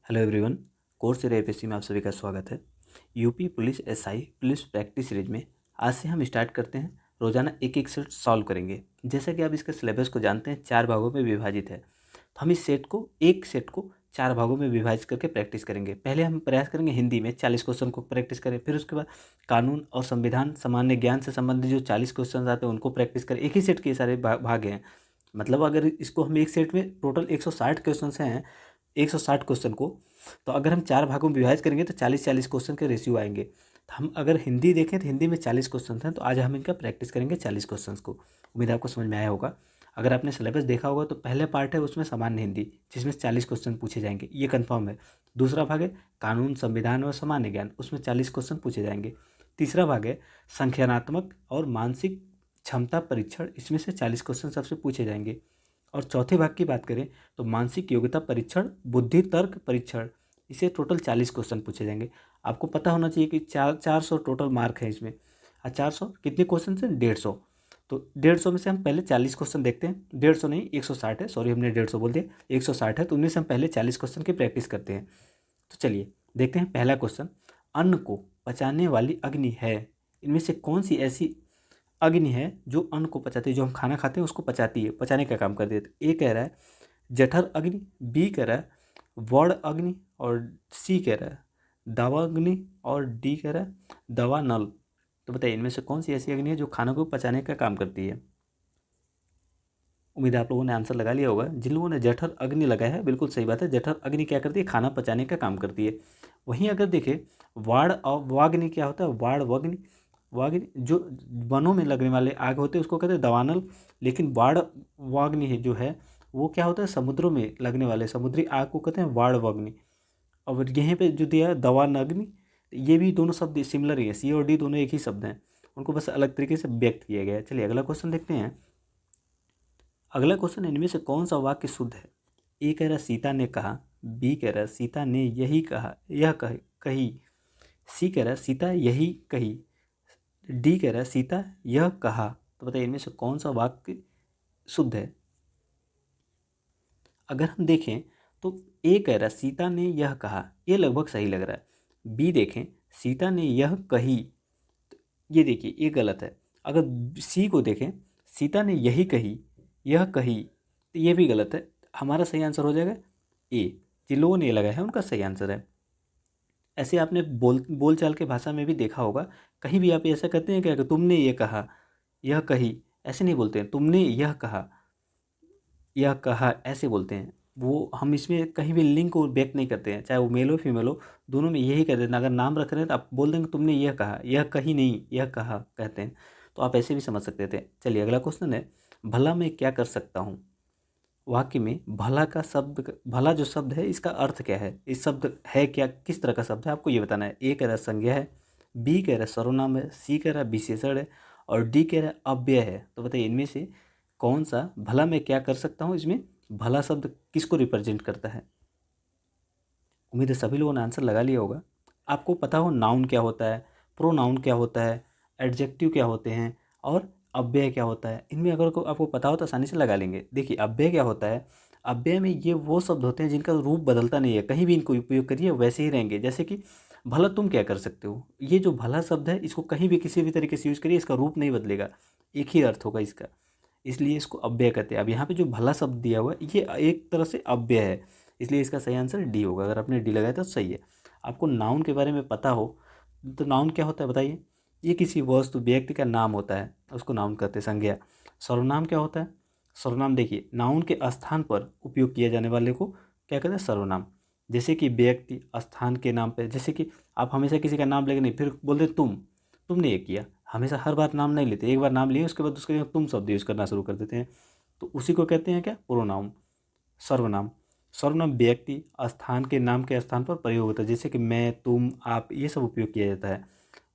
Hello everyone. Course APSC में आप सभी का स्वागत है। UP police SI police practice series में आज से हम स्टार्ट करते हैं। रोजाना एक एक सेट सॉल्व करेंगे। जैसा कि आप इसके सिलेबस को जानते हैं, 4 भागों में विभाजित है। तो हम इस एक सेट को 4 भागों में विभाजित करके प्रैक्टिस करेंगे। पहले हम प्रयास करेंगे हिंदी में 40 क्वेश्चन को प्रैक्टिस करें, फिर उसके बाद कानून और संविधान सामान्य ज्ञान से संबंधित जो 40 क्वेश्चन आते हैं उनको प्रैक्टिस करें। एक ही सेट के सारे भाग हैं। मतलब अगर इसको हम एक सेट में टोटल 160 क्वेश्चन हैं, 160 क्वेश्चन को तो अगर हम 4 भागों में विभाजित करेंगे तो 40-40 क्वेश्चन के रेशियो आएंगे। तो हम अगर हिंदी देखें तो हिंदी में 40 क्वेश्चन हैं, तो आज हम इनका प्रैक्टिस करेंगे 40 क्वेश्चन को। उम्मीद है आपको समझ में आया होगा। अगर आपने सिलेबस देखा होगा तो पहले पार्ट है उसमें सामान्य हिंदी, जिसमें 40 क्वेश्चन पूछे जाएंगे, ये कन्फर्म है। दूसरा भाग है कानून संविधान और सामान्य ज्ञान, उसमें 40 क्वेश्चन पूछे जाएंगे। तीसरा भाग है संख्यानात्मक और मानसिक क्षमता परीक्षण, इसमें से 40 क्वेश्चन सबसे पूछे जाएंगे। और चौथे भाग की बात करें तो मानसिक योग्यता परीक्षण, बुद्धि तर्क परीक्षण, इसे टोटल 40 क्वेश्चन पूछे जाएंगे। आपको पता होना चाहिए कि 400 टोटल मार्क है इसमें। 400 कितने क्वेश्चन से 150। तो 150 में से हम पहले 40 क्वेश्चन देखते हैं। 150 नहीं, 160 है, सॉरी हमने 150 बोल दिया, 160 है। तो उनमें से हम पहले 40 क्वेश्चन की प्रैक्टिस करते हैं। तो चलिए देखते हैं पहला क्वेश्चन। अन्न को पचाने वाली अग्नि है, इनमें से कौन सी ऐसी अग्नि है जो अन्न को पचाती है, जो हम खाना खाते हैं उसको पचाती है, पचाने का काम करती है। तो ए कह रहा है जठर अग्नि, बी कह रहा है वड़ अग्नि, और सी कह रहा है दावा अग्नि, और डी कह रहा है दवा नल। तो बताइए इनमें से कौन सी ऐसी अग्नि है जो खाना को पचाने का काम करती है। उम्मीद है आप लोगों ने आंसर लगा लिया होगा। जिन लोगों ने जठर अग्नि लगाया है बिल्कुल सही बात है, जठर अग्नि क्या करती है, खाना पचाने का काम करती है। वहीं अगर देखें वाड़ और वाग्नि क्या होता है, वाड़ वग्नि, वाग्नि जो वनों में लगने वाले आग होते हैं उसको कहते हैं दवानल। लेकिन वाड़ वाग्नि है जो है वो क्या होता है, समुद्रों में लगने वाले समुद्री आग को कहते हैं वाड़ वग्नि। और यहीं पे जो दिया है दवानग्नि, ये भी दोनों शब्द सिमिलर ही है, सी और डी दोनों एक ही शब्द हैं, उनको बस अलग तरीके से व्यक्त किया गया है। चलिए अगला क्वेश्चन देखते हैं। अगला क्वेश्चन इनमें से कौन सा वाक्य शुद्ध है। ए कह रहा सीता ने कहा, बी कह रहा सीता ने यही कहा, कही, सी कह रहा सीता यही कही, डी कह रहा सीता यह कहा। तो बताइए इनमें से कौन सा वाक्य शुद्ध है। अगर हम देखें तो ए कह रहा सीता ने यह कहा, ये लगभग सही लग रहा है। बी देखें सीता ने यह कही, ये देखिए ये गलत है। अगर सी को देखें सीता ने यही कही, यह कही, तो ये भी गलत है। हमारा सही आंसर हो जाएगा ए। जिन लोगों ने ये लगाया है उनका सही आंसर है। ऐसे आपने बोलचाल के भाषा में भी देखा होगा, कहीं भी आप ऐसा कहते हैं क्या कि तुमने ये कहा, यह कही, ऐसे नहीं बोलते हैं। तुमने यह कहा, यह कहा ऐसे बोलते हैं। वो हम इसमें कहीं भी लिंग को व्यक्त नहीं करते हैं, चाहे वो मेल हो फीमेल हो, दोनों में यही कहते हैं। अगर नाम रख रहे हैं तो आप बोल देंगे तुमने यह कहा, यह कही नहीं, यह कहा कहते हैं। तो आप ऐसे भी समझ सकते थे। चलिए अगला क्वेश्चन है, भला मैं क्या कर सकता हूँ। वाक्य में भला का शब्द, भला जो शब्द है इसका अर्थ क्या है, इस शब्द है क्या, किस तरह का शब्द है, आपको ये बताना है। ए कह रहा संज्ञा है, बी कह रहा सर्वनाम है, सी कह रहा विशेषण है, और डी कह रहा अव्यय है। तो बताइए इनमें से कौन सा भला मैं क्या कर सकता हूँ, इसमें भला शब्द किसको रिप्रेजेंट करता है। उम्मीद है सभी लोगों ने आंसर लगा लिया होगा। आपको पता हो नाउन क्या होता है, प्रोनाउन क्या होता है, एडजेक्टिव क्या होते हैं, और अव्यय क्या होता है। इनमें अगर को आपको पता हो तो आसानी से लगा लेंगे। देखिए अव्यय क्या होता है, अव्यय में ये वो शब्द होते हैं जिनका रूप बदलता नहीं है, कहीं भी इनको उपयोग करिए वैसे ही रहेंगे। जैसे कि भला तुम क्या कर सकते हो, ये जो भला शब्द है इसको कहीं भी किसी भी तरीके से यूज़ करिए, इसका रूप नहीं बदलेगा, एक ही अर्थ होगा इसका, इसलिए इसको अव्यय कहते हैं। अब यहाँ पे जो भला शब्द दिया हुआ है ये एक तरह से अव्यय है, इसलिए इसका सही आंसर डी होगा। अगर आपने डी लगाया तो सही है। आपको नाउन के बारे में पता हो तो नाउन क्या होता है बताइए। ये किसी वस्तु व्यक्ति का नाम होता है, उसको नाउन कहते हैं, संज्ञा। सर्वनाम क्या होता है, सर्वनाम देखिए नाउन के स्थान पर उपयोग किए जाने वाले को क्या कहते हैं, सर्वनाम। जैसे कि व्यक्ति स्थान के नाम पे, जैसे कि आप हमेशा किसी का नाम लेके नहीं फिर बोलते तुमने ये किया, हमेशा हर बार नाम नहीं लेते, एक बार नाम लिए उसके बाद उसके तुम शब्द यूज़ करना शुरू कर देते हैं, तो उसी को कहते हैं क्या, प्रोनाउन, सर्वनाम। सर्वनाम व्यक्ति स्थान के नाम के स्थान पर प्रयोग होता है, जैसे कि मैं, तुम, आप, ये सब उपयोग किया जाता है।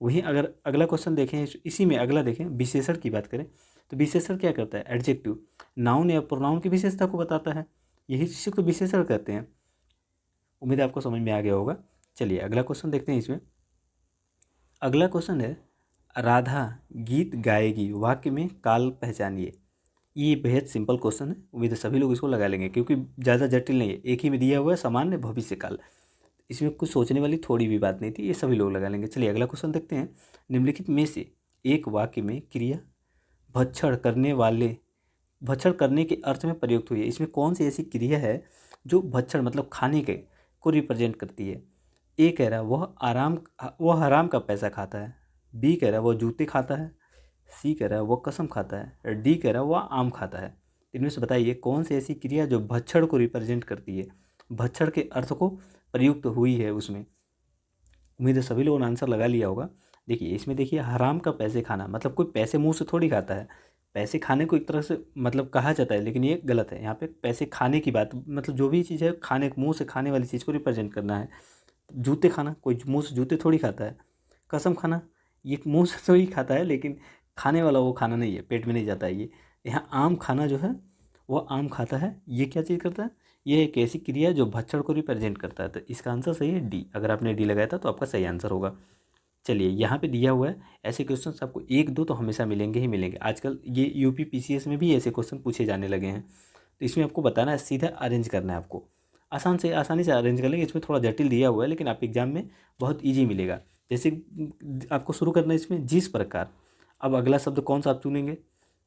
वहीं अगर अगला क्वेश्चन देखें, इसी में अगला देखें, विशेषण की बात करें तो विशेषण क्या करता है, एडजेक्टिव नाउन या प्रोनाउन की विशेषता को बताता है, यही चीज़ को विशेषण कहते हैं। उम्मीद है आपको समझ में आ गया होगा। चलिए अगला क्वेश्चन देखते हैं। इसमें अगला क्वेश्चन है, राधा गीत गाएगी, वाक्य में काल पहचानिए। ये बेहद सिंपल क्वेश्चन है, उम्मीद है सभी लोग इसको लगा लेंगे क्योंकि ज़्यादा जटिल नहीं है, एक ही में दिया हुआ है सामान्य भविष्य काल। इसमें कुछ सोचने वाली थोड़ी भी बात नहीं थी, ये सभी लोग लगा लेंगे। चलिए अगला क्वेश्चन देखते हैं। निम्नलिखित में से एक वाक्य में क्रिया भक्षण करने वाले भक्षण करने के अर्थ में प्रयुक्त हुई है। इसमें कौन सी ऐसी क्रिया है जो भक्षण मतलब खाने के को रिप्रेजेंट करती है। ए कह रहा है वह हराम का पैसा खाता है। बी कह रहा है वह जूते खाता है। सी कह रहा है वह कसम खाता है। डी कह रहा है वह आम खाता है। इनमें से बताइए कौन सी ऐसी क्रिया जो भक्षण को रिप्रेजेंट करती है, भक्षण के अर्थ को प्रयुक्त हुई है उसमें। उम्मीद है सभी लोगों ने आंसर लगा लिया होगा। देखिए इसमें देखिए हराम का पैसे खाना मतलब कोई पैसे मुंह से थोड़ी खाता है। पैसे खाने को एक तरह से मतलब कहा जाता है, लेकिन ये गलत है। यहाँ पे पैसे खाने की बात मतलब जो भी चीज़ है खाने मुंह से खाने वाली चीज़ को रिप्रेजेंट करना है। जूते खाना कोई मुंह से जूते थोड़ी खाता है। कसम खाना ये मुंह से थोड़ी खाता है, लेकिन खाने वाला वो खाना नहीं है, पेट में नहीं जाता है ये। यहाँ आम खाना जो है वो आम खाता है, ये क्या चीज़ करता है, ये एक ऐसी क्रिया है जो भक्षण को रिप्रेजेंट करता है। तो इसका आंसर सही है डी। अगर आपने डी लगाया था तो आपका सही आंसर होगा। चलिए यहाँ पे दिया हुआ है ऐसे क्वेश्चन आपको एक दो तो हमेशा मिलेंगे ही मिलेंगे। आजकल ये यूपी पीसीएस में भी ऐसे क्वेश्चन पूछे जाने लगे हैं। तो इसमें आपको बताना है, सीधा अरेंज करना है आपको। आसानी से अरेंज कर लेंगे। इसमें थोड़ा जटिल दिया हुआ है लेकिन आप एग्जाम में बहुत ईजी मिलेगा। जैसे आपको शुरू करना है इसमें जिस प्रकार। अब अगला शब्द कौन सा आप चुनेंगे,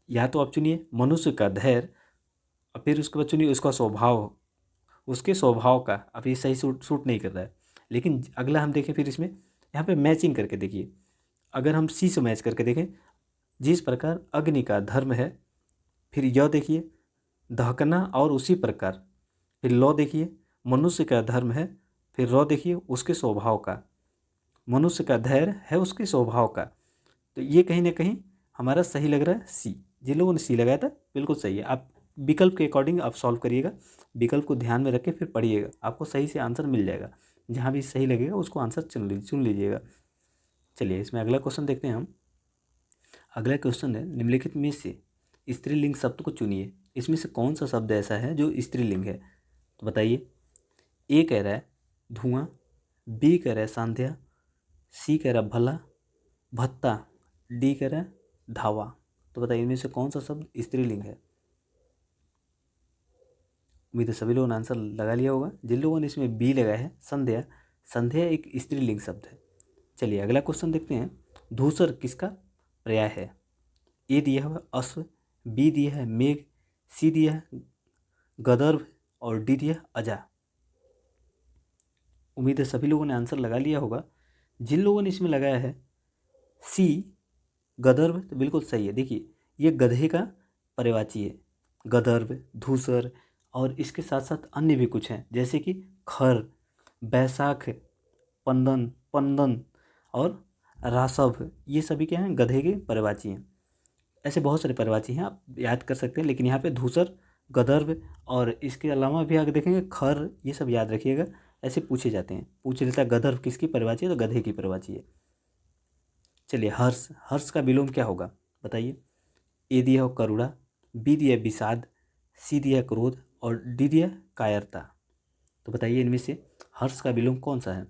या तो आप चुनिए मनुष्य का धैर्य, और फिर उसके बाद चुनिए उसका स्वभाव, उसके स्वभाव का। अब ये सही सूट नहीं कर रहा है। लेकिन अगला हम देखें फिर इसमें यहाँ पे मैचिंग करके देखिए। अगर हम सी से मैच करके देखें, जिस प्रकार अग्नि का धर्म है, फिर य देखिए दहकना और उसी प्रकार, फिर लौ देखिए मनुष्य का धर्म है, फिर रौ देखिए उसके स्वभाव का। मनुष्य का धैर्य है उसके स्वभाव का। तो ये कहीं ना कहीं हमारा सही लग रहा है सी। जिन लोगों ने सी लगाया था बिल्कुल सही है। आप विकल्प के अकॉर्डिंग आप सॉल्व करिएगा, विकल्प को ध्यान में रख के फिर पढ़िएगा, आपको सही से आंसर मिल जाएगा। जहाँ भी सही लगेगा उसको आंसर चुन लीजिएगा। चलिए इसमें अगला क्वेश्चन देखते हैं हम। अगला क्वेश्चन है निम्नलिखित में से स्त्रीलिंग शब्द को चुनिए। इसमें से कौन सा शब्द ऐसा है जो स्त्रीलिंग है, तो बताइए। ए कह रहा है धुआं, बी कह रहा है संध्या, सी कह रहा है भला भत्ता, डी कह रहा है धावा। तो बताइए इनमें से कौन सा शब्द स्त्रीलिंग है। उम्मीद है सभी लोगों ने आंसर लगा लिया होगा। जिन लोगों ने इसमें बी लगाया है संध्या, संध्या एक स्त्रीलिंग शब्द है। चलिए अगला क्वेश्चन देखते हैं। धूसर किसका पर्याय है। ए दिया हुआ अश्व, बी दिया है मेघ, सी दिया है गदर्भ और डी दिया है अजा। उम्मीद है सभी लोगों ने आंसर लगा लिया होगा। जिन लोगों ने इसमें लगाया है सी गदर्भ तो बिल्कुल सही है। देखिए ये गधे का पर्यायवाची है गदर्भ, धूसर, और इसके साथ साथ अन्य भी कुछ हैं जैसे कि खर, बैसाख, पंदन पंदन और रासव। ये सभी क्या हैं, गधे के पर्यायवाची हैं। ऐसे बहुत सारे पर्यायवाची हैं, आप याद कर सकते हैं। लेकिन यहाँ पे धूसर, गदर्भ और इसके अलावा भी आगे देखेंगे खर, ये सब याद रखिएगा। ऐसे पूछे जाते हैं, पूछ लेता है गदर्भ किसकी पर्यायवाची है, तो गधे की पर्यायवाची है। चलिए हर्ष, हर्ष का विलोम क्या होगा बताइए। ए दिया हो करुणा, बी दिया विषाद, सी दिया क्रोध और डी दिया कायरता। तो बताइए इनमें से हर्ष का विलोम कौन सा है।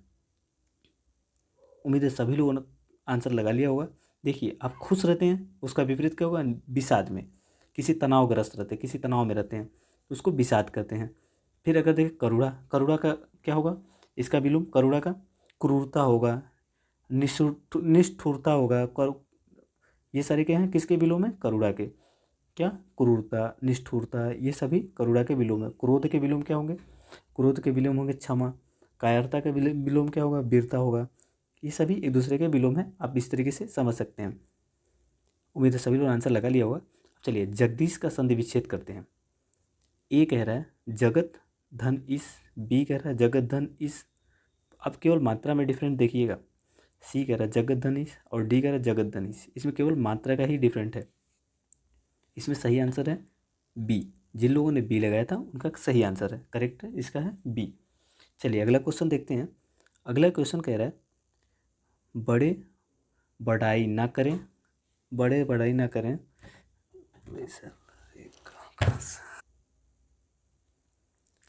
उम्मीद है सभी लोगों ने आंसर लगा लिया होगा। देखिए आप खुश रहते हैं उसका विपरीत क्या होगा, विषाद में। किसी तनावग्रस्त रहते हैं, किसी तनाव में रहते हैं तो उसको विषाद कहते हैं। फिर अगर देखें करुणा, करुणा का क्या होगा, इसका विलोम करुणा का क्रूरता होगा, निष्ठुरता होगा। ये सारे क्या हैं, किसके विलोम है, करुणा के। क्या, क्रूरता, निष्ठुरता, ये सभी करुणा के विलोम है। क्रोध के विलोम क्या होंगे, क्रोध के विलोम होंगे क्षमा। कायरता का विलोम क्या होगा, वीरता होगा। ये सभी एक दूसरे के विलोम हैं, आप इस तरीके से समझ सकते हैं। उम्मीद है सभी लोग आंसर लगा लिया होगा। चलिए जगदीश का संधि विच्छेद करते हैं। ए कह रहा है जगत धन इस, बी कह रहा है जगत धन इस। अब केवल मात्रा में डिफरेंट देखिएगा। सी कह रहा है जगत धन इस और डी कह रहा है जगत धन इस। इसमें केवल मात्रा का ही डिफरेंट है। इसमें सही आंसर है बी। जिन लोगों ने बी लगाया था उनका सही आंसर है, करेक्ट है, इसका है बी। चलिए अगला क्वेश्चन देखते हैं। अगला क्वेश्चन कह रहा है बड़े बढ़ाई ना करें, बड़े बढ़ाई ना करें।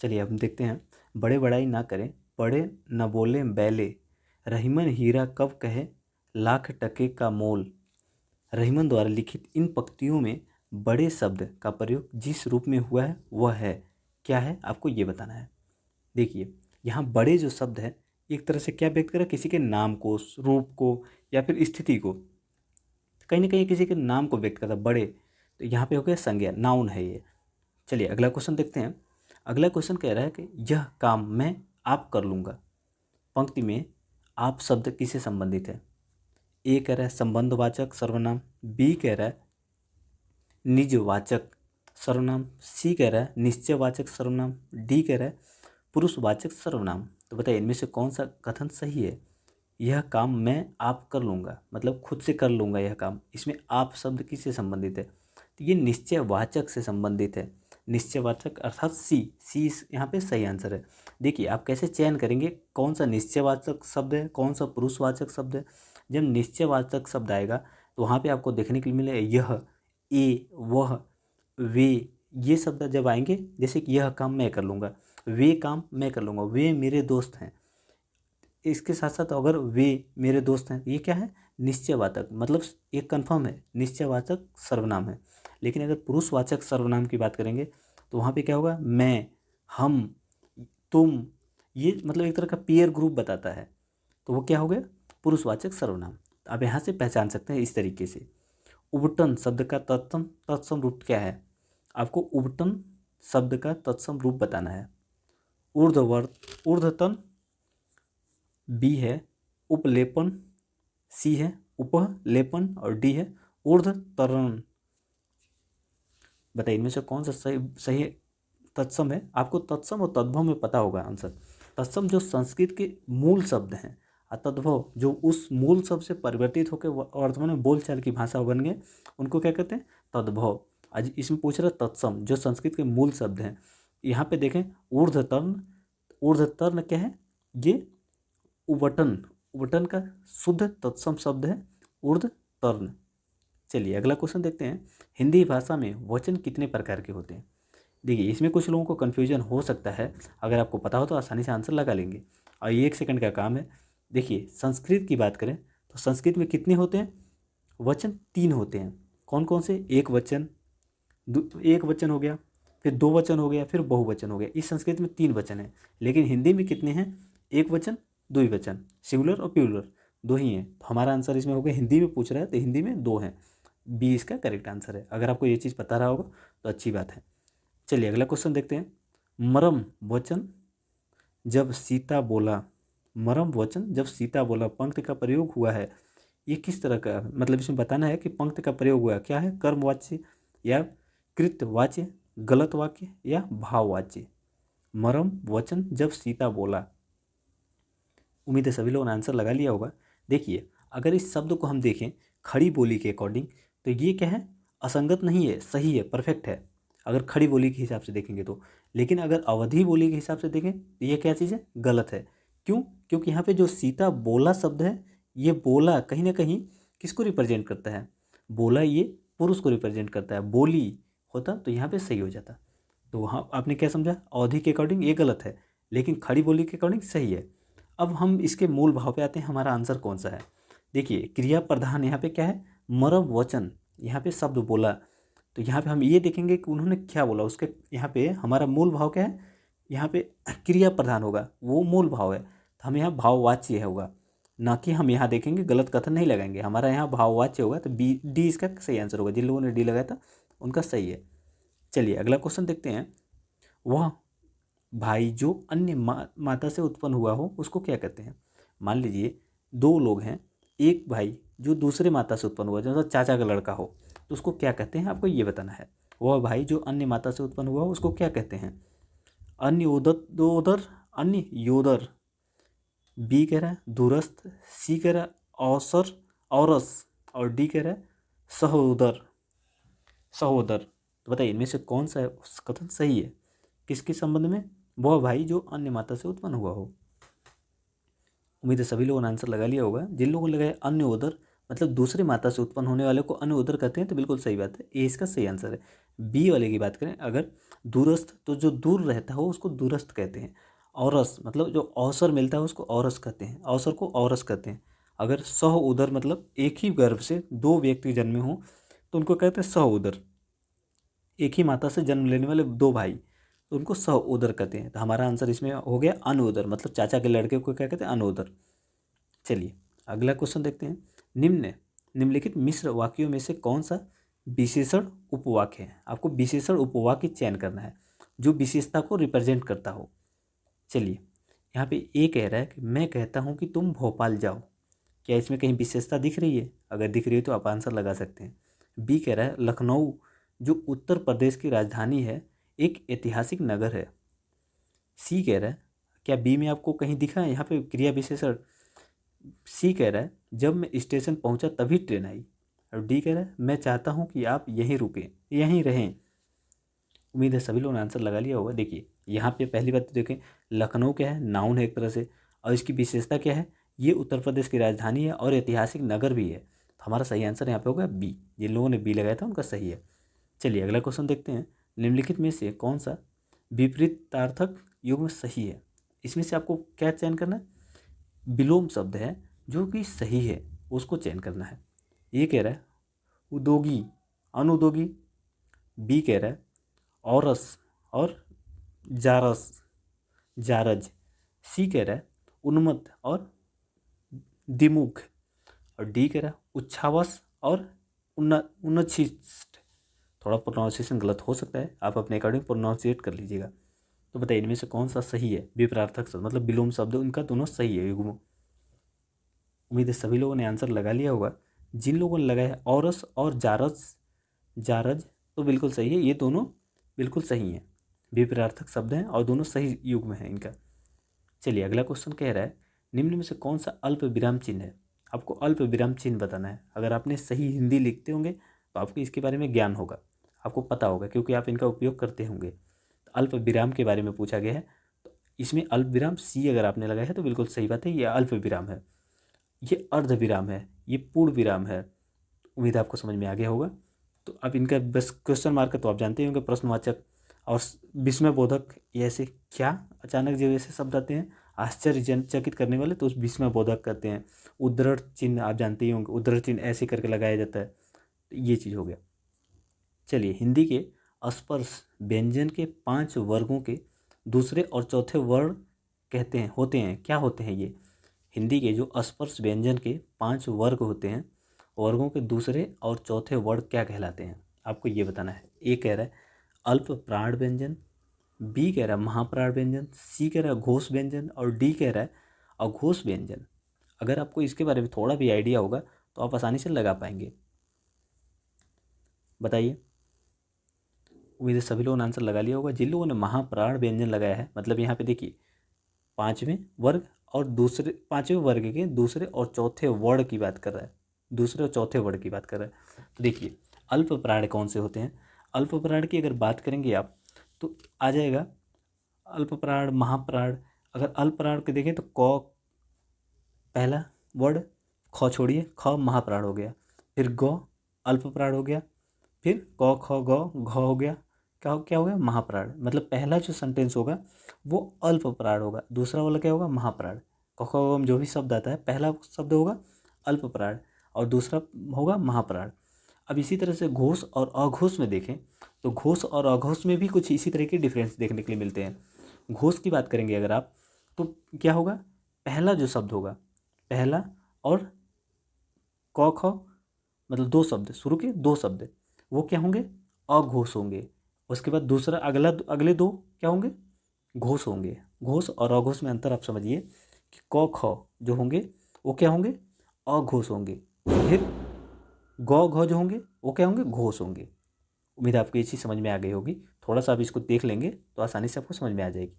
चलिए अब देखते हैं। बड़े बढ़ाई ना करें, बड़े न बोले बैले, रहीमन हीरा कब कहे लाख टके का मोल। रहीमन द्वारा लिखित इन पंक्तियों में बड़े शब्द का प्रयोग जिस रूप में हुआ है वह है क्या है, आपको ये बताना है। देखिए यहाँ बड़े जो शब्द है एक तरह से क्या व्यक्त कर रहा है, किसी के नाम को, रूप को या फिर स्थिति को, कहीं ना कहीं किसी के नाम को व्यक्त करता है, बड़े। तो यहाँ पे हो गया संज्ञा, नाउन है ये। चलिए अगला क्वेश्चन देखते हैं। अगला क्वेश्चन कह रहा है कि यह काम मैं आप कर लूँगा। पंक्ति में आप शब्द किससे संबंधित है? ए कह रहा है संबंधवाचक सर्वनाम, बी कह रहा है निजवाचक सर्वनाम, सी कह रहा है निश्चयवाचक सर्वनाम, डी कह रहा है पुरुषवाचक सर्वनाम। तो बताइए इनमें से कौन सा कथन सही है? यह काम मैं आप कर लूँगा, मतलब खुद से कर लूँगा यह काम, इसमें आप शब्द किससे संबंधित है? तो ये निश्चयवाचक से संबंधित है। निश्चयवाचक अर्थात सी, यहाँ पे सही आंसर है। देखिए आप कैसे चयन करेंगे कौन सा निश्चयवाचक शब्द है, कौन सा पुरुषवाचक शब्द है। जब निश्चयवाचक शब्द आएगा तो वहाँ पे आपको देखने के लिए मिलेगा यह, ए, वह, वे, ये शब्द जब आएंगे, जैसे कि यह काम मैं कर लूँगा, वे काम मैं कर लूँगा, वे मेरे दोस्त हैं, इसके साथ साथ अगर वे मेरे दोस्त हैं, ये क्या है? निश्चयवाचक, मतलब एक कन्फर्म है, निश्चयवाचक सर्वनाम है। लेकिन अगर पुरुषवाचक सर्वनाम की बात करेंगे तो वहाँ पे क्या होगा? मैं, हम, तुम, ये मतलब एक तरह का पेयर ग्रुप बताता है, तो वो क्या हो गया? पुरुषवाचक सर्वनाम। अब यहाँ से पहचान सकते हैं इस तरीके से। उबटन शब्द का तत्सम रूप क्या है? आपको उबटन शब्द का तत्सम रूप बताना है। ऊर्ध्वतन, बी है उपलेपन, सी है उपलेपन और डी है ऊर्ध्वतरण। बताइए इनमें से कौन सा सही सही तत्सम है? आपको तत्सम और तद्भव में पता होगा आंसर। तत्सम जो संस्कृत के मूल शब्द हैं, और तद्भव जो उस मूल शब्द से परिवर्तित होकर वर्तमान में बोलचाल की भाषा बन गए, उनको क्या कहते हैं? तद्भव। आज इसमें पूछ रहा है तत्सम जो संस्कृत के मूल शब्द हैं। यहाँ पे देखें ऊर्ध्वतर्ण, ऊर्ध्वतर्ण क्या है? ये उबटन, उबटन का शुद्ध तत्सम शब्द है ऊर्ध्वतर्ण। चलिए अगला क्वेश्चन देखते हैं। हिंदी भाषा में वचन कितने प्रकार के होते हैं? देखिए इसमें कुछ लोगों को कन्फ्यूजन हो सकता है, अगर आपको पता हो तो आसानी से आंसर लगा लेंगे, और ये 1 सेकंड का काम है। देखिए संस्कृत की बात करें तो संस्कृत में कितने होते हैं? वचन 3 होते हैं। कौन कौन से? एक वचन, एक वचन हो गया, फिर 2 वचन हो गया, फिर बहुवचन हो गया। इस संस्कृत में 3 वचन है। लेकिन हिंदी में कितने हैं? एक वचन, द्विवचन, सिंगुलर और प्लूरल, 2 ही हैं। तो हमारा आंसर इसमें हो गया, हिंदी में पूछ रहा है तो हिंदी में 2 हैं। बी इसका करेक्ट आंसर है। अगर आपको ये चीज़ पता रहा होगा तो अच्छी बात है। चलिए अगला क्वेश्चन देखते हैं। मरम वचन जब सीता बोला, मरम वचन जब सीता बोला पंक्ति का प्रयोग हुआ है, ये किस तरह का, मतलब इसमें बताना है कि पंक्ति का प्रयोग हुआ क्या है? कर्मवाच्य या कृतवाच्य, गलत वाक्य या भाववाच्य? मरम वचन जब सीता बोला। उम्मीद है सभी लोगों ने आंसर लगा लिया होगा। देखिए अगर इस शब्द को हम देखें खड़ी बोली के अकॉर्डिंग तो ये क्या है? असंगत नहीं है, सही है, परफेक्ट है, अगर खड़ी बोली के हिसाब से देखेंगे तो। लेकिन अगर अवधि बोली के हिसाब से देखें तो ये क्या चीज़ है? गलत है। क्यों? क्योंकि यहाँ पे जो सीता बोला शब्द है, ये बोला कहीं ना कहीं किसको रिप्रेजेंट करता है? बोला ये पुरुष को रिप्रेजेंट करता है, बोली होता तो यहाँ पे सही हो जाता। तो वहाँ आपने क्या समझा? अवधि के अकॉर्डिंग ये गलत है, लेकिन खड़ी बोली के अकॉर्डिंग सही है। अब हम इसके मूल भाव पे आते हैं, हमारा आंसर कौन सा है? देखिए क्रिया प्रधान यहाँ पे क्या है? मरम वचन, यहाँ पे शब्द बोला, तो यहाँ पे हम ये देखेंगे कि उन्होंने क्या बोला, उसके यहाँ पे हमारा मूल भाव क्या है? यहाँ पे क्रिया प्रधान होगा, वो मूल भाव है, तो हम यहाँ भाववाच्य है होगा, ना कि हम यहाँ देखेंगे गलत कथन नहीं लगाएंगे, हमारा यहाँ भाववाच्य होगा। तो बी, डी इसका सही आंसर होगा। जिन लोगों ने डी लगाया था उनका सही है। चलिए अगला क्वेश्चन देखते हैं। वह भाई जो अन्य माता से उत्पन्न हुआ हो उसको क्या कहते हैं? मान लीजिए 2 लोग हैं, एक भाई जो दूसरे माता से उत्पन्न हुआ, जैसे चाचा का लड़का हो, तो उसको क्या कहते हैं? आपको ये बताना है। वह भाई जो अन्य माता से उत्पन्न हुआ हो उसको क्या कहते हैं? अन्य उदर, अन्य योदर, बी कह रहा है दूरस्थ, सी कह रहा है औसर, औरस, और डी कह रहा है सहोदर, सहोदर। तो बताइए इनमें से कौन सा कथन सही है? किसके संबंध में? वह भाई जो अन्य माता से उत्पन्न हुआ हो। उम्मीद है सभी लोगों ने आंसर लगा लिया होगा। जिन लोगों ने लगाया अन्य उदर, मतलब दूसरे माता से उत्पन्न होने वाले को अन्य उदर कहते हैं, तो बिल्कुल सही बात है, ए इसका सही आंसर है। बी वाले की बात करें अगर दूरस्थ, तो जो दूर रहता हो उसको दूरस्थ कहते हैं। औरस मतलब जो अवसर मिलता है उसको औरस कहते हैं, अवसर को औरस कहते हैं। अगर सह उदर मतलब एक ही गर्भ से 2 व्यक्ति जन्मे हों तो उनको कहते हैं सह उदर, एक ही माता से जन्म लेने वाले 2 भाई, तो उनको सहोदर कहते हैं। तो हमारा आंसर इसमें हो गया अनोदर, मतलब चाचा के लड़के को क्या कहते हैं, अनोदर। चलिए अगला क्वेश्चन देखते हैं। निम्नलिखित मिश्र वाक्यों में से कौन सा विशेषण उपवाक्य है? आपको विशेषण उपवाक्य चयन करना है जो विशेषता को रिप्रेजेंट करता हो। चलिए यहाँ पे ए कह रहा है कि मैं कहता हूँ कि तुम भोपाल जाओ। क्या इसमें कहीं विशेषता दिख रही है? अगर दिख रही है तो आप आंसर लगा सकते हैं। बी कह रहा है लखनऊ जो उत्तर प्रदेश की राजधानी है एक ऐतिहासिक नगर है। सी कह रहा है, क्या बी में आपको कहीं दिखा है यहाँ पे क्रिया विशेषण? सी कह रहा है जब मैं स्टेशन पहुंचा तभी ट्रेन आई। और डी कह रहा है मैं चाहता हूं कि आप यहीं रुकें, यहीं रहें। उम्मीद है सभी लोगों ने आंसर लगा लिया होगा। देखिए यहाँ पे पहली बात तो देखें, लखनऊ क्या है, नाउन है एक तरह से, और इसकी विशेषता क्या है, ये उत्तर प्रदेश की राजधानी है और ऐतिहासिक नगर भी है। तो हमारा सही आंसर यहाँ पे होगा बी। जिन लोगों ने बी लगाया था उनका सही है। चलिए अगला क्वेश्चन देखते हैं। निम्नलिखित में से कौन सा विपरीतार्थक युग्म सही है? इसमें से आपको क्या चयन करना है? विलोम शब्द है जो कि सही है उसको चयन करना है। ये कह रहा है उद्योगी, अनुद्योगी। बी कह रहा है औरस और जारस, जारज। सी कह रहा है उन्मत्त और दिमुख। और डी कह रहा है उच्छावस और उन्नछिष्ट। थोड़ा प्रोनाउंसिएशन गलत हो सकता है, आप अपने अकॉर्डिंग प्रोनाउंसिएट कर लीजिएगा। तो बताइए इनमें से कौन सा सही है? विपरीतार्थक शब्द मतलब विलोम शब्द, उनका दोनों सही है युग्म। उम्मीद है सभी लोगों ने आंसर लगा लिया होगा। जिन लोगों ने लगाया है औरस और जारस, जारज, तो बिल्कुल सही है, ये दोनों बिल्कुल सही हैं, विपरीतार्थक शब्द हैं और दोनों सही युग्म है इनका। चलिए अगला क्वेश्चन कह रहा है निम्न में से कौन सा अल्प विराम चिन्ह है? आपको अल्प विराम चिन्ह बताना है। अगर आपने सही हिंदी लिखते होंगे तो आपको इसके बारे में ज्ञान होगा, आपको पता होगा क्योंकि आप इनका उपयोग करते होंगे। तो अल्प विराम के बारे में पूछा गया है, तो इसमें अल्प विराम सी अगर आपने लगाया है तो बिल्कुल सही बात है, ये अल्प विराम है। ये अर्ध विराम है, ये पूर्ण विराम है। उम्मीद है आपको समझ में आ गया होगा। तो अब इनका बस क्वेश्चन मार्क है तो आप जानते ही होंगे, प्रश्नवाचक और विस्मयबोधक। ये ऐसे क्या अचानक जो ऐसे शब्द आते हैं आश्चर्यचकित करने वाले, तो उस विस्मयबोधक कहते हैं। उद्धरण चिन्ह आप जानते ही होंगे, उद्धरण चिन्ह ऐसे करके लगाया जाता है, तो ये चीज़ हो गया। चलिए हिंदी के स्पर्श व्यंजन के 5 वर्गों के दूसरे और चौथे वर्ण कहते हैं होते हैं, क्या होते हैं ये? हिंदी के जो स्पर्श व्यंजन के 5 वर्ग होते हैं, वर्गों के दूसरे और चौथे वर्ण क्या कहलाते हैं? आपको ये बताना है। ए कह रहा है अल्प प्राण व्यंजन, बी कह रहा है महाप्राण व्यंजन, सी कह रहा है घोष व्यंजन और डी कह रहा है अघोष व्यंजन। अगर आपको इसके बारे में थोड़ा भी आइडिया होगा तो आप आसानी से लगा पाएंगे। बताइए। उम्मीद है सभी लोगों ने आंसर लगा लिया होगा। जिन लोगों ने महाप्राण व्यंजन लगाया है, मतलब यहाँ पे देखिए 5वें वर्ग और दूसरे 5वें वर्ग के दूसरे और चौथे वर्ण की बात कर रहा है, दूसरे और चौथे वर्ण की बात कर रहा है। तो देखिए अल्प प्राण कौन से होते हैं? अल्प प्राण की अगर बात करेंगे आप तो आ जाएगा अल्प प्राण, महाप्राण। अगर अल्प प्राण को देखें तो क पहला वर्ड, ख छोड़िए, ख महाप्राण हो गया, फिर ग अल्प प्राण हो गया, फिर क ख ग घ हो गया, क्या हो गया? महाप्राण। मतलब पहला जो सेंटेंस होगा वो अल्प प्राण होगा, दूसरा वाला क्या होगा? महाप्राण। क ख ग में जो भी शब्द आता है पहला शब्द होगा अल्प प्राण और दूसरा होगा महाप्राण। अब इसी तरह से घोष और अघोष में देखें तो घोष और अघोष में भी कुछ इसी तरह के डिफरेंस देखने के लिए मिलते हैं। घोष की बात करेंगे अगर आप तो क्या होगा? पहला जो शब्द होगा, पहला और क ख मतलब 2 शब्द, शुरू के 2 शब्द वो क्या होंगे? अघोष होंगे। उसके बाद दूसरा अगले 2 क्या होंगे? घोष होंगे। घोष और अघोष में अंतर आप समझिए कि क ख जो होंगे वो क्या होंगे? अघोष होंगे। फिर ग घ जो होंगे वो क्या होंगे? घोष होंगे। उम्मीद है आपको ये चीज़ समझ में आ गई होगी। थोड़ा सा आप इसको देख लेंगे तो आसानी से आपको समझ में आ जाएगी।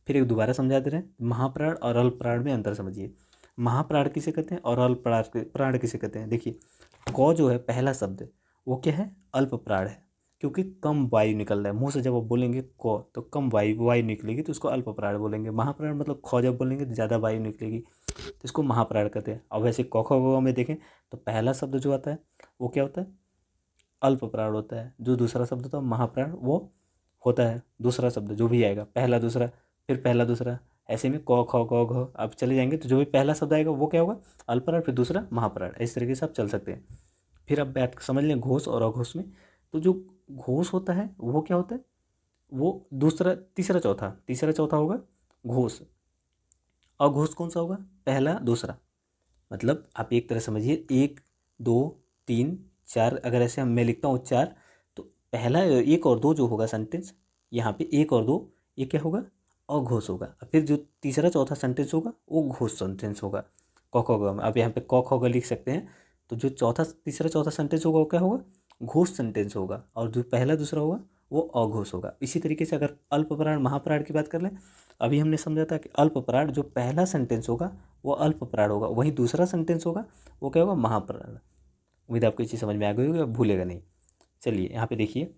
फिर एक दोबारा समझा दे रहे हैं, महाप्राण और अल्प प्राण में अंतर समझिए। महाप्राण किसे कहते हैं और अल्प प्राण किसे कहते हैं? देखिए क जो है पहला शब्द वो क्या है? अल्प प्राण है, क्योंकि कम वायु निकल रहा है मुंह से। जब आप बोलेंगे क तो कम वायु निकलेगी तो उसको अल्प प्राण बोलेंगे। महाप्राण मतलब ख जब बोलेंगे तो ज़्यादा वायु निकलेगी तो इसको महाप्राण कहते हैं। और वैसे क ख ग में देखें तो पहला शब्द जो आता है वो क्या होता है? अल्प प्राण होता है। जो दूसरा शब्द होता है महाप्राण वो होता है दूसरा शब्द जो भी आएगा, पहला दूसरा फिर पहला दूसरा, ऐसे में क ख ग घ आप चले जाएंगे तो जो भी पहला शब्द आएगा वो क्या होगा? अल्पप्राण, फिर दूसरा महाप्राण। इस तरीके से आप चल सकते हैं। फिर अब बात समझ लें घोष और अघोष में। तो जो घोष होता है वो क्या होता है? वो दूसरा, तीसरा चौथा होगा घोष। अघोष कौन सा होगा? पहला दूसरा। मतलब आप एक तरह समझिए, 1 2 3 4, अगर ऐसे मैं लिखता हूँ 4, तो पहला 1 और 2 जो होगा सेंटेंस, यहाँ पे 1 और 2 ये क्या होगा? अघोष होगा। और फिर जो तीसरा चौथा सेंटेंस होगा वो घोष सेंटेंस होगा। क ख ग में आप यहाँ पे क ख ग लिख सकते हैं। तो जो तीसरा चौथा सेंटेंस होगा वो क्या होगा? घोष सेंटेंस होगा। और जो पहला दूसरा होगा वो अघोष होगा। इसी तरीके से अगर अल्पप्राण महाप्राण की बात कर लें, अभी हमने समझा था कि अल्पप्राण जो पहला सेंटेंस होगा वो अल्पप्राण होगा, वहीं दूसरा सेंटेंस होगा वो क्या होगा? महाप्राण। उम्मीद आपको ये चीज़ समझ में आ गई होगी, अब भूलेगा नहीं। चलिए यहाँ पे देखिए,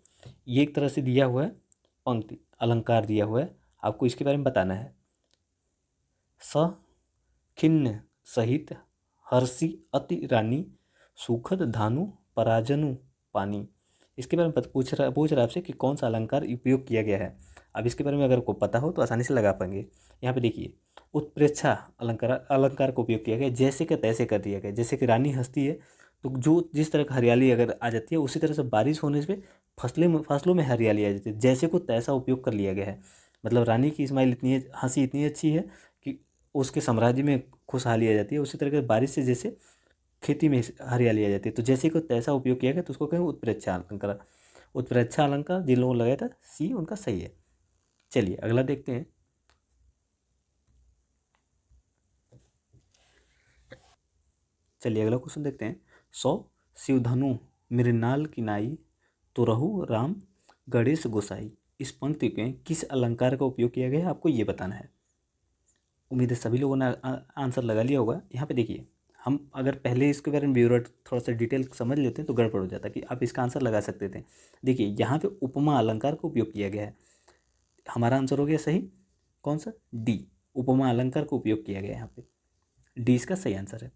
ये एक तरह से दिया हुआ है, पंक्ति अलंकार दिया हुआ है, आपको इसके बारे में बताना है। स खिन्न सहित हर्षि अति रानी, सुखद धानु पराजनु पानी। इसके बारे में पूछ रहा आपसे कि कौन सा अलंकार उपयोग किया गया है। अब इसके बारे में अगर आपको पता हो तो आसानी से लगा पाएंगे। यहाँ पे देखिए, उत्प्रेक्षा अलंकार का उपयोग किया गया, जैसे कि तैसे कर दिया गया। जैसे कि रानी हंसती है तो जो जिस तरह का हरियाली अगर आ जाती है, उसी तरह से बारिश होने से फसलों में हरियाली आ जाती है। जैसे को तैसा उपयोग कर लिया गया है। मतलब रानी की स्माइल हंसी इतनी अच्छी है कि उसके साम्राज्य में खुशहाली आ जाती है। उसी तरह के बारिश से जैसे खेती में हरियाली आ जाती है। तो जैसे को तैसा उपयोग किया गया तो उसको कहें उत्प्रेक्षा अलंकार। उत्प्रेक्षा अलंकार जिन लोगों ने लगाया था सी, उनका सही है। चलिए अगला देखते हैं। चलिए अगला क्वेश्चन देखते हैं। सौ शिवधनु मृणाल किनाई, तुरहु राम गणेश गोसाई। इस पंक्ति में किस अलंकार का उपयोग किया गया है आपको ये बताना है। उम्मीद है सभी लोगों ने आंसर लगा लिया होगा। यहाँ पे देखिए, हम अगर पहले इसके बारे में ब्यूरो थोड़ा सा डिटेल समझ लेते हैं तो गड़बड़ हो जाता कि आप इसका आंसर लगा सकते थे। देखिए यहाँ पे उपमा अलंकार का उपयोग किया गया है। हमारा आंसर हो गया सही, कौन सा? डी, उपमा अलंकार का उपयोग किया गया है यहाँ पे। डी इसका सही आंसर है।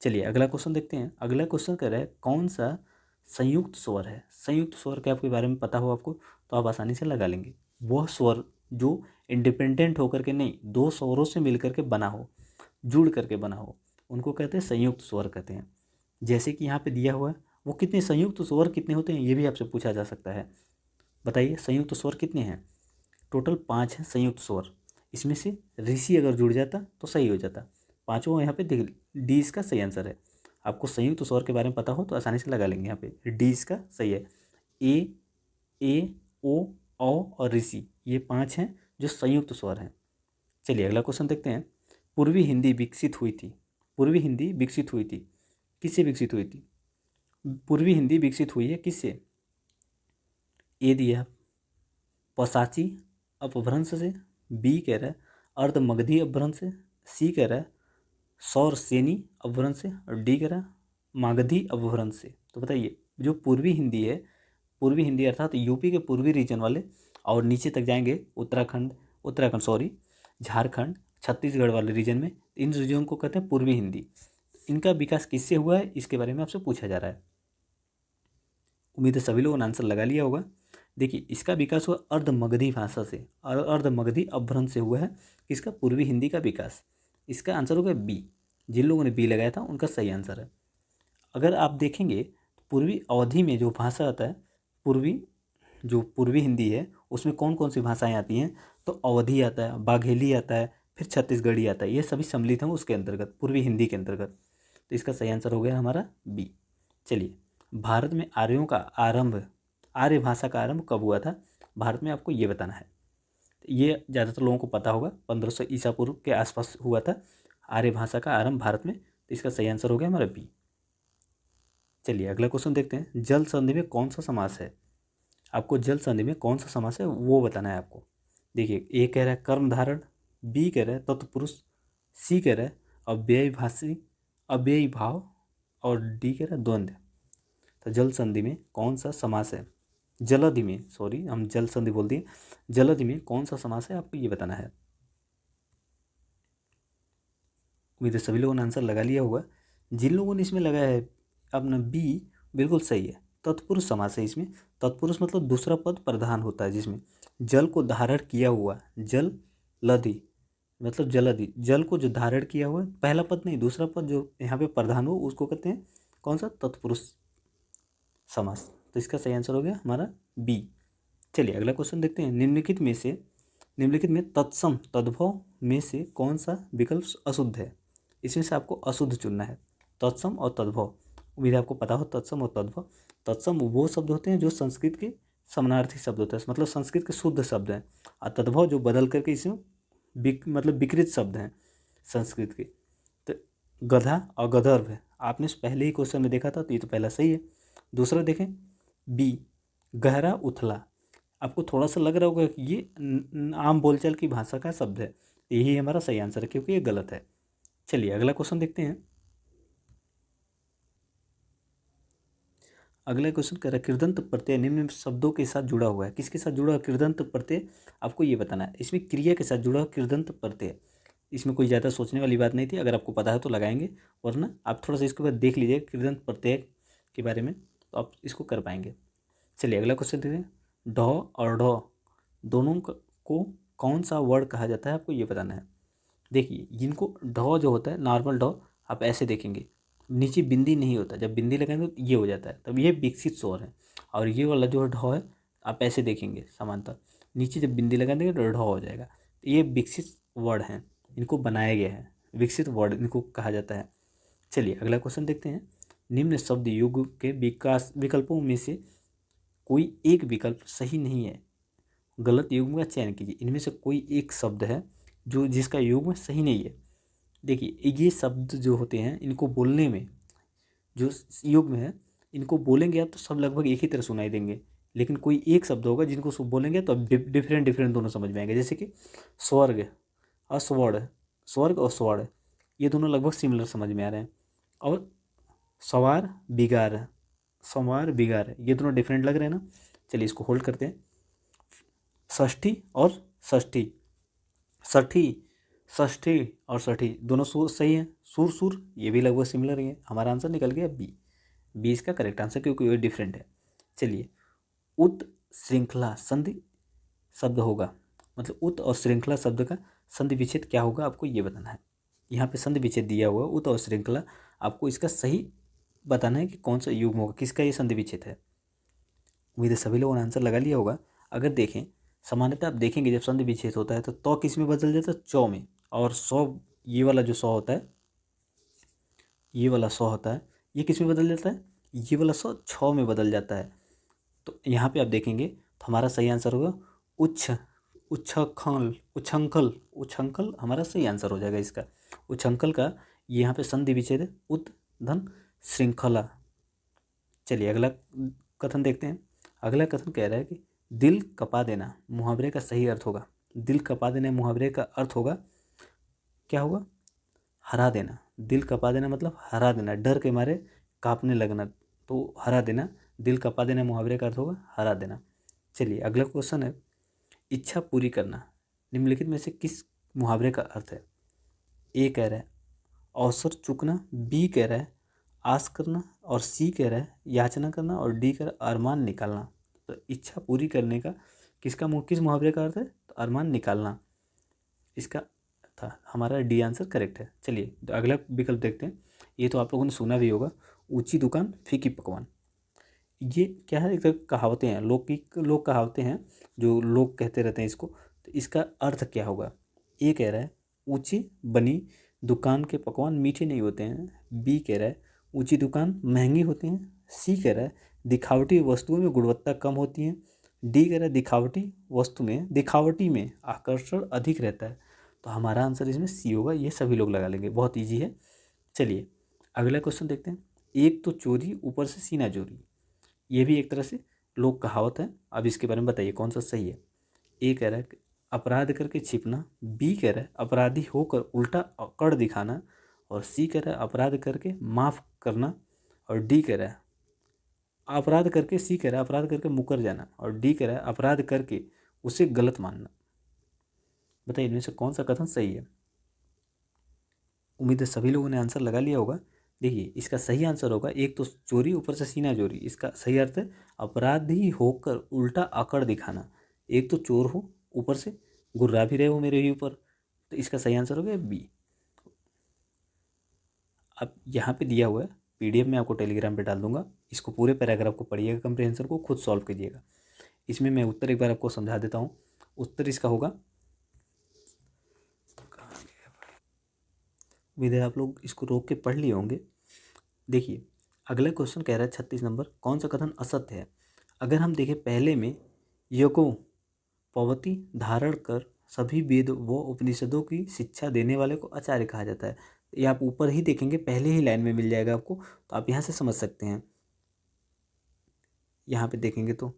चलिए अगला क्वेश्चन देखते हैं। अगला क्वेश्चन कह रहा है कौन सा संयुक्त स्वर है। संयुक्त स्वर के आपके बारे में पता हो आपको तो आप आसानी से लगा लेंगे। वह स्वर जो इंडिपेंडेंट होकर के नहीं, दो स्वरों से मिलकर के बना हो, जुड़ करके बना हो, उनको कहते हैं संयुक्त स्वर कहते हैं। जैसे कि यहाँ पे दिया हुआ है, वो कितने संयुक्त स्वर कितने होते हैं ये भी आपसे पूछा जा सकता है। बताइए संयुक्त स्वर कितने हैं? टोटल 5 हैं संयुक्त स्वर। इसमें से ऋषि अगर जुड़ जाता तो सही हो जाता। पांचों यहाँ पे देख, डी इसका सही आंसर है। आपको संयुक्त स्वर के बारे में पता हो तो आसानी से लगा लेंगे। यहाँ पे डी इसका सही है। ए ओ और ऋषि, ये 5 हैं जो संयुक्त स्वर हैं। चलिए अगला क्वेश्चन देखते हैं। पूर्वी हिंदी विकसित हुई थी। पूर्वी हिंदी विकसित हुई थी, किससे विकसित हुई थी? पूर्वी हिंदी विकसित हुई है किससे? ए दिया पसाची अपभ्रंश से, बी कह रहा है अर्ध मगधी अपभ्रंश से, सी कह रहा है सौर सेनी अपभ्रंश से, और डी कह रहा है मागधी अपभ्रंश से। तो बताइए जो पूर्वी हिंदी है, पूर्वी हिंदी अर्थात यूपी के पूर्वी रीजन वाले और नीचे तक जाएंगे झारखंड, छत्तीसगढ़ वाले रीजन में, इन रीजन को कहते हैं पूर्वी हिंदी। इनका विकास किससे हुआ है इसके बारे में आपसे पूछा जा रहा है। उम्मीद है सभी लोगों ने आंसर लगा लिया होगा। देखिए इसका विकास हुआ अर्ध मगधी भाषा से और अर्ध मगधी अपभ्रंश से हुआ है। किसका? पूर्वी हिंदी का विकास। इसका आंसर होगा बी। जिन लोगों ने बी लगाया था उनका सही आंसर है। अगर आप देखेंगे तो पूर्वी अवधि में जो भाषा आता है, पूर्वी हिंदी है, उसमें कौन कौन सी भाषाएं आती हैं? तो अवधी आता है, बाघेली आता है, फिर छत्तीसगढ़ी आता है। ये सभी सम्मिलित हैं उसके अंतर्गत, पूर्वी हिंदी के अंतर्गत। तो इसका सही आंसर हो गया हमारा बी। चलिए भारत में आर्य भाषा का आरंभ कब हुआ था भारत में, आपको ये बताना है। ये ज़्यादातर लोगों को पता होगा, 1500 ईसा पूर्व के आसपास हुआ था आर्य भाषा का आरंभ भारत में। तो इसका सही आंसर हो गया हमारा बी। चलिए अगला क्वेश्चन देखते हैं। जल संधि में कौन सा समास है? आपको जल संधि में कौन सा समास है वो बताना है आपको। देखिए ए कह रहा है कर्म धारण, बी कह रहा है तत्पुरुष, सी कह रहा है अव्ययी भाव, और डी कह रहा है द्वंद्व। तो जल संधि में कौन सा समास है? जलधि में, सॉरी हम जल संधि बोल दिए, जलधि में कौन सा समास है आपको ये बताना है। उम्मीद है सभी लोगों ने आंसर लगा लिया होगा। जिन लोगों ने इसमें लगाया है अपना बी, बिल्कुल सही है। तत्पुरुष समास है इसमें। तत्पुरुष मतलब दूसरा पद प्रधान होता है, जिसमें जल को धारण किया हुआ, जल लधि मतलब जलधि, जल को जो धारण किया हुआ, पहला पद नहीं दूसरा पद जो यहाँ पे प्रधान हो उसको कहते हैं कौन सा? तत्पुरुष समास। तो इसका सही आंसर हो गया हमारा बी। चलिए अगला क्वेश्चन देखते हैं। निम्नलिखित में तत्सम तद्भव में से कौन सा विकल्प अशुद्ध है? इसमें से आपको अशुद्ध चुनना है। तत्सम और तद्भव, उम्मीद है आपको पता हो तत्सम और तद्भव। तत्सम वो शब्द होते हैं जो संस्कृत के समानार्थी शब्द होते हैं, मतलब संस्कृत के शुद्ध शब्द हैं, और तद्भव जो बदल करके इसमें मतलब विकृत शब्द हैं संस्कृत के। तो गधा और गधर्व है, आपने पहले ही क्वेश्चन में देखा था, तो ये तो पहला सही है। दूसरा देखें, बी गहरा उथला, आपको थोड़ा सा लग रहा होगा कि ये आम बोलचाल की भाषा का शब्द है, यही हमारा सही आंसर है क्योंकि ये गलत है। चलिए अगला क्वेश्चन देखते हैं। अगला क्वेश्चन कह रहा है कृदंत प्रत्यय निम्न शब्दों के साथ जुड़ा हुआ है, किसके साथ जुड़ा हुआ है कृदंत प्रत्यय? आपको ये बताना है। इसमें क्रिया के साथ जुड़ा हुआ कृदंत प्रत्यय, इसमें कोई ज़्यादा सोचने वाली बात नहीं थी, अगर आपको पता है तो लगाएंगे, वरना आप थोड़ा सा इसके बाद देख लीजिए कृदंत प्रत्यय के बारे में, तो आप इसको कर पाएंगे। चलिए अगला क्वेश्चन देखते हैं। ढ और ढ दोनों को कौन सा वर्ड कहा जाता है, आपको ये बताना है। देखिए जिनको ढ जो होता है नॉर्मल ढ, आप ऐसे देखेंगे नीचे बिंदी नहीं होता, जब बिंदी लगाएंगे तो ये हो जाता है, तब ये विकसित स्वर है। और ये वाला जो ढ है, आप ऐसे देखेंगे समानता, नीचे जब बिंदी लगा देंगे तो ढ हो जाएगा, तो ये विकसित वर्ड हैं, इनको बनाया गया है, विकसित वर्ड इनको कहा जाता है। चलिए अगला क्वेश्चन देखते हैं। निम्न शब्द युग के विकास विकल्पों में से कोई एक विकल्प सही नहीं है, गलत युग्म का चयन कीजिए। इनमें से कोई एक शब्द है जो जिसका युग्म सही नहीं है। देखिए ये शब्द जो होते हैं इनको बोलने में जो युग्म है, इनको बोलेंगे आप तो सब लगभग एक ही तरह सुनाई देंगे, लेकिन कोई एक शब्द होगा जिनको सब बोलेंगे तो डिफरेंट डिफरेंट दोनों समझ में आएंगे। जैसे कि स्वर्ग और स्वर्ण, स्वर्ग और स्वर्ण, ये दोनों लगभग सिमिलर समझ में आ रहे हैं। और सवार बिगार, संवार बिगार, ये दोनों डिफरेंट लग रहे हैं ना। चलिए इसको होल्ड करते हैं। षष्ठी और षष्ठी, षठी, षष्ठी और षठी दोनों सुर सही है। सुर सुर ये भी लगभग सिमिलर ही है, हमारा आंसर निकल गया बी। बी इसका करेक्ट आंसर क्योंकि ये डिफरेंट है। चलिए उत श्रृंखला संधि शब्द होगा, मतलब उत और श्रृंखला शब्द का संधि विच्छेद क्या होगा, आपको ये बताना है। यहाँ पे संधि विच्छेद दिया हुआ है उत और श्रृंखला, आपको इसका सही बताना है कि कौन सा युग्म होगा, किसका ये संधि विच्छेद है। उम्मीद है सभी लोगों ने आंसर लगा लिया होगा। अगर देखें सामान्यतः आप देखेंगे जब संधि विच्छेद होता है तो किस में बदल जाता है, चौ में, और सौ, ये वाला जो सौ होता है, ये वाला सौ होता है, ये किस में बदल जाता है, ये वाला सौ छः में बदल जाता है। तो यहाँ पे आप देखेंगे तो हमारा सही आंसर होगा उच्छ, उच्छखल, उच्छंखल, उच्छंखल हमारा सही आंसर हो जाएगा इसका। उच्छंखल का यहाँ पे संधि विच्छेद है उत धन श्रृंखला। चलिए अगला कथन देखते हैं। अगला कथन कह रहा है कि दिल कपा देना मुहावरे का सही अर्थ होगा। दिल कपा देना मुहावरे का अर्थ होगा, क्या होगा, हरा देना। दिल कपा देना मतलब हरा देना, डर के मारे कांपने लगना, तो हरा देना। दिल कपा देना मुहावरे का अर्थ होगा हरा देना। चलिए अगला क्वेश्चन है, इच्छा पूरी करना निम्नलिखित में से किस मुहावरे का अर्थ है? ए कह रहा है अवसर चूकना, बी कह रहा है आस करना, और सी कह रहा है याचना करना, और डी कह रहा है अरमान निकालना। तो इच्छा पूरी करने का किस मुहावरे का अर्थ है, तो अरमान निकालना इसका था। हमारा डी आंसर करेक्ट है। चलिए तो अगला विकल्प देखते हैं। ये तो आप लोगों ने सुना भी होगा, ऊंची दुकान फीकी पकवान। ये क्या है, एक तरह की कहावतें हैं, लोक कहावतें हैं जो लोग कहते रहते हैं इसको। तो इसका अर्थ क्या होगा? ए कह रहा है ऊंची बनी दुकान के पकवान मीठे नहीं होते हैं, बी कह रहा है ऊंची दुकान महंगी होती हैं, सी कह रहा है दिखावटी वस्तुओं में गुणवत्ता कम होती है, डी कह रहा है दिखावटी में आकर्षण अधिक रहता है। तो हमारा आंसर इसमें सी होगा, ये सभी लोग लगा लेंगे, बहुत ईजी है। चलिए अगला क्वेश्चन देखते हैं। एक तो चोरी ऊपर से सीना चोरी, ये भी एक तरह से लोक कहावत है। अब इसके बारे में बताइए कौन सा सही है। ए कह रहा है अपराध करके छिपना, बी कह रहा है अपराधी होकर उल्टा अकड़ दिखाना, और सी कह रहा है अपराध करके माफ़ करना, और डी कह रहा है अपराध करके, सी कह रहा है अपराध करके मुकर जाना, और डी कह रहा है अपराध करके उसे गलत मानना। बताइए इनमें से कौन सा कथन सही है? उम्मीद है सभी लोगों ने आंसर लगा लिया होगा। देखिए इसका सही आंसर होगा एक तो चोरी ऊपर से सीना चोरी, इसका सही अर्थ है अपराधी होकर उल्टा अकड़ दिखाना। एक तो चोर हो, ऊपर से गुर्रा भी रहे हो मेरे ही ऊपर, तो इसका सही आंसर होगा बी। अब यहाँ पे दिया हुआ है, पीडीएफ में आपको टेलीग्राम पे डाल दूंगा, इसको पूरे पैराग्राफ को पढ़िएगा, कंप्रहेंशन को खुद सॉल्व कीजिएगा। इसमें मैं उत्तर एक बार आपको समझा देता हूँ। उत्तर इसका होगा, उम्मीद है आप लोग इसको रोक के पढ़ लिए होंगे। देखिए अगला क्वेश्चन कह रहा है 36 नंबर, कौन सा कथन असत्य है। अगर हम देखें पहले में, यको पवती धारण कर सभी वेद व उपनिषदों की शिक्षा देने वाले को आचार्य कहा जाता है। ये आप ऊपर ही देखेंगे, पहले ही लाइन में मिल जाएगा आपको, तो आप यहाँ से समझ सकते हैं। यहाँ पे देखेंगे तो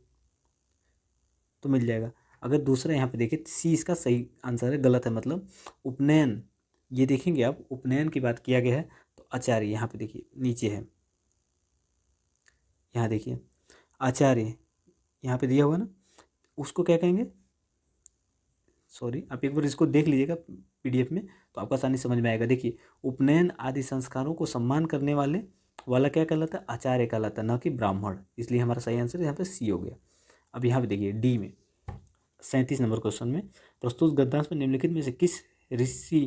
मिल जाएगा। अगर दूसरा यहाँ पे देखें, सी इसका सही आंसर है, गलत है मतलब उपनयन। ये देखेंगे आप, उपनयन की बात किया गया है तो आचार्य, यहाँ पे देखिए नीचे है, यहाँ देखिए आचार्य यहाँ पे दिया हुआ ना, उसको क्या कहेंगे, सॉरी आप एक बार इसको देख लीजिएगा पीडीएफ में तो आपको आसानी समझ में आएगा। देखिए उपनयन आदि संस्कारों को सम्मान करने वाले वाला क्या कहलाता है, आचार्य कहलाता है, न कि ब्राह्मण। इसलिए हमारा सही आंसर यहाँ पे सी हो गया। अब यहाँ पे देखिए डी में 37 नंबर क्वेश्चन में, प्रस्तुत गद्यांश में निम्नलिखित में से किस ऋषि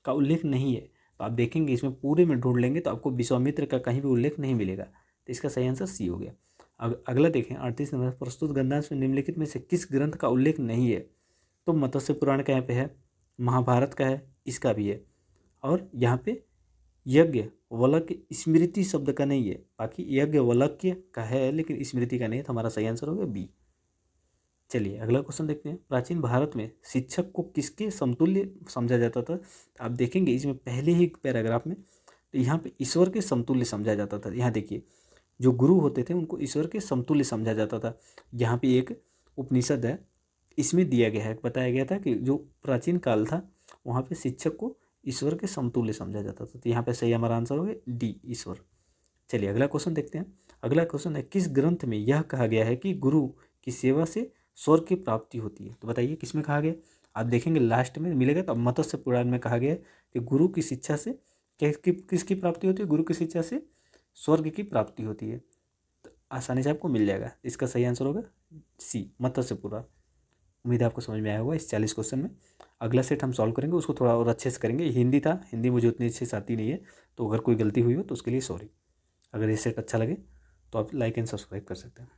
का उल्लेख नहीं है। तो आप देखेंगे इसमें पूरे में ढूंढ लेंगे तो आपको विश्वामित्र का कहीं भी उल्लेख नहीं मिलेगा, तो इसका सही आंसर सी हो गया। अब अगला देखें 38 नंबर, प्रस्तुत गद्यांश में निम्नलिखित में से किस ग्रंथ का उल्लेख नहीं है। तो मत्स्य पुराण का यहाँ पे है, महाभारत का है, इसका भी है, और यहाँ पे यज्ञ वलक्य स्मृति शब्द का नहीं है। बाकी यज्ञ वलक्य का है लेकिन स्मृति का नहीं है, तो हमारा सही आंसर हो गया बी। चलिए अगला क्वेश्चन देखते हैं। प्राचीन भारत में शिक्षक को किसके समतुल्य समझा जाता था। आप देखेंगे इसमें पहले ही पैराग्राफ में, तो यहाँ पे ईश्वर के समतुल्य समझा जाता था। यहाँ देखिए जो गुरु होते थे उनको ईश्वर के समतुल्य समझा जाता था। यहाँ पे एक उपनिषद है, इसमें दिया गया है, बताया गया था कि जो प्राचीन काल था वहाँ पे शिक्षक को ईश्वर के समतुल्य समझा जाता था। तो यहाँ पे सही हमारा आंसर हो गया डी, ईश्वर। चलिए अगला क्वेश्चन देखते हैं। अगला क्वेश्चन है, किस ग्रंथ में यह कहा गया है कि गुरु की सेवा से स्वर्ग की प्राप्ति होती है। तो बताइए किस में कहा गया। आप देखेंगे लास्ट में मिलेगा, तो मत्स्य पुराण में कहा गया है कि गुरु की शिक्षा से किसकी प्राप्ति होती है, गुरु की शिक्षा से स्वर्ग की प्राप्ति होती है। तो आसानी से आपको मिल जाएगा। इसका सही आंसर होगा सी, मत्स्य पुराण। उम्मीद है आपको समझ में आया होगा इस 40 क्वेश्चन में। अगला सेट हम सॉल्व करेंगे, उसको थोड़ा और अच्छे से करेंगे। हिंदी था, हिंदी मुझे उतनी अच्छे से आती नहीं है, तो अगर कोई गलती हुई हो तो उसके लिए सॉरी। अगर ये सेट अच्छा लगे तो आप लाइक एंड सब्सक्राइब कर सकते हैं।